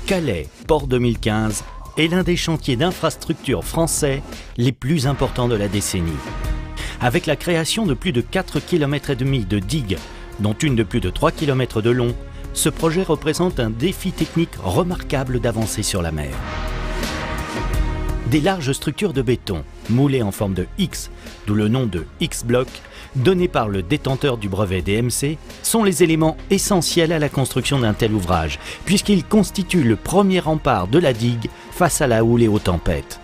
Calais, Port 2015, est l'un des chantiers d'infrastructures français les plus importants de la décennie. Avec la création de plus de 4,5 km de digues, dont une de plus de 3 km de long, ce projet représente un défi technique remarquable d'avancer sur la mer. Des larges structures de béton, moulées en forme de X, d'où le nom de X-Block, donné par le détenteur du brevet DMC, sont les éléments essentiels à la construction d'un tel ouvrage, puisqu'ils constituent le premier rempart de la digue face à la houle et aux tempêtes.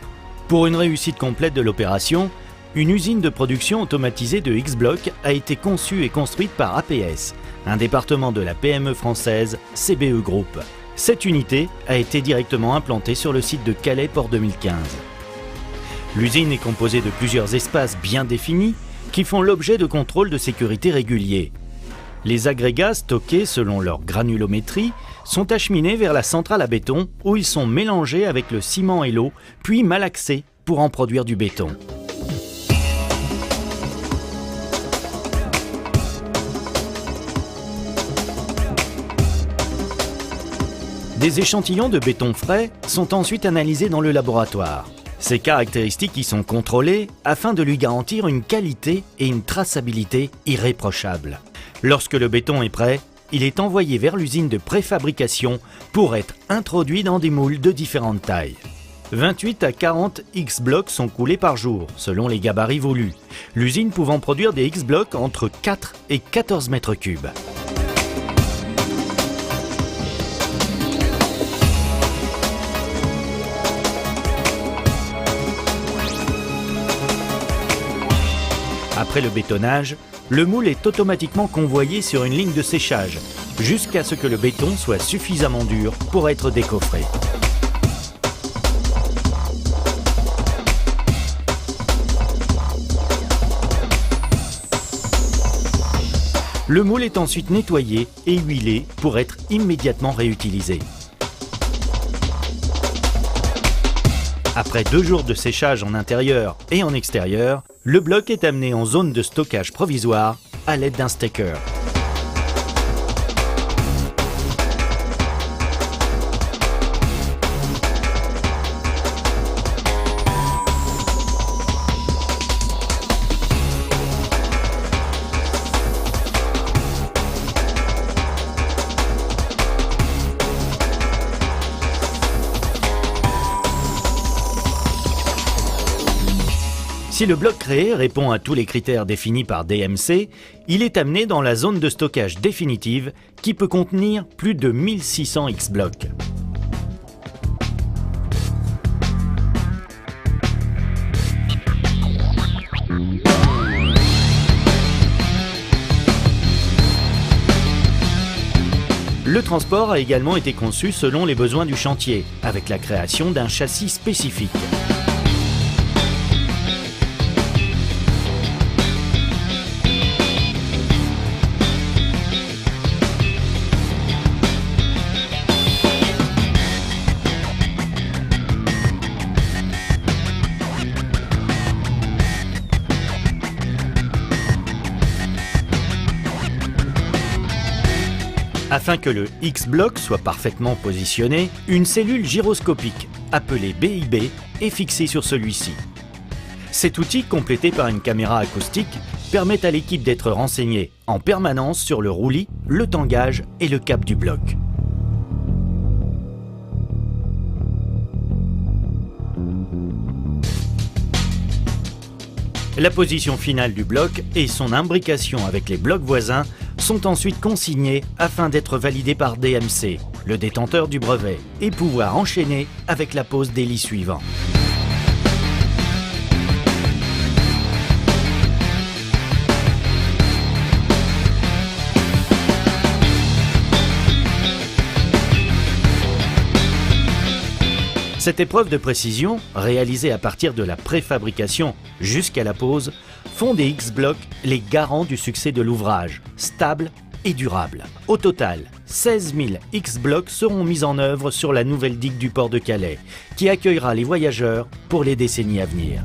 Pour une réussite complète de l'opération, une usine de production automatisée de X-Block a été conçue et construite par APS, un département de la PME française CBE Group. Cette unité a été directement implantée sur le site de Calais Port 2015. L'usine est composée de plusieurs espaces bien définis qui font l'objet de contrôles de sécurité réguliers. Les agrégats stockés selon leur granulométrie sont acheminés vers la centrale à béton où ils sont mélangés avec le ciment et l'eau, puis malaxés pour en produire du béton. Des échantillons de béton frais sont ensuite analysés dans le laboratoire. Ces caractéristiques y sont contrôlées afin de lui garantir une qualité et une traçabilité irréprochables. Lorsque le béton est prêt, il est envoyé vers l'usine de préfabrication pour être introduit dans des moules de différentes tailles. 28 à 40 X-Blocs sont coulés par jour, selon les gabarits voulus, l'usine pouvant produire des X-Blocs entre 4 et 14 mètres cubes. Après le bétonnage, le moule est automatiquement convoyé sur une ligne de séchage, jusqu'à ce que le béton soit suffisamment dur pour être décoffré. Le moule est ensuite nettoyé et huilé pour être immédiatement réutilisé. Après 2 jours de séchage en intérieur et en extérieur, le bloc est amené en zone de stockage provisoire à l'aide d'un stacker. Si le bloc créé répond à tous les critères définis par DMC, il est amené dans la zone de stockage définitive qui peut contenir plus de 1600 X-Blocs. Le transport a également été conçu selon les besoins du chantier, avec la création d'un châssis spécifique. Afin que le X-Block soit parfaitement positionné, une cellule gyroscopique, appelée BIB, est fixée sur celui-ci. Cet outil, complété par une caméra acoustique, permet à l'équipe d'être renseignée en permanence sur le roulis, le tangage et le cap du bloc. La position finale du bloc et son imbrication avec les blocs voisins sont ensuite consignés afin d'être validés par DMC, le détenteur du brevet, et pouvoir enchaîner avec la pose des lits suivants. Cette épreuve de précision, réalisée à partir de la préfabrication jusqu'à la pose, font des X-Blocs les garants du succès de l'ouvrage, stable et durable. Au total, 16 000 X-Blocs seront mis en œuvre sur la nouvelle digue du port de Calais, qui accueillera les voyageurs pour les décennies à venir.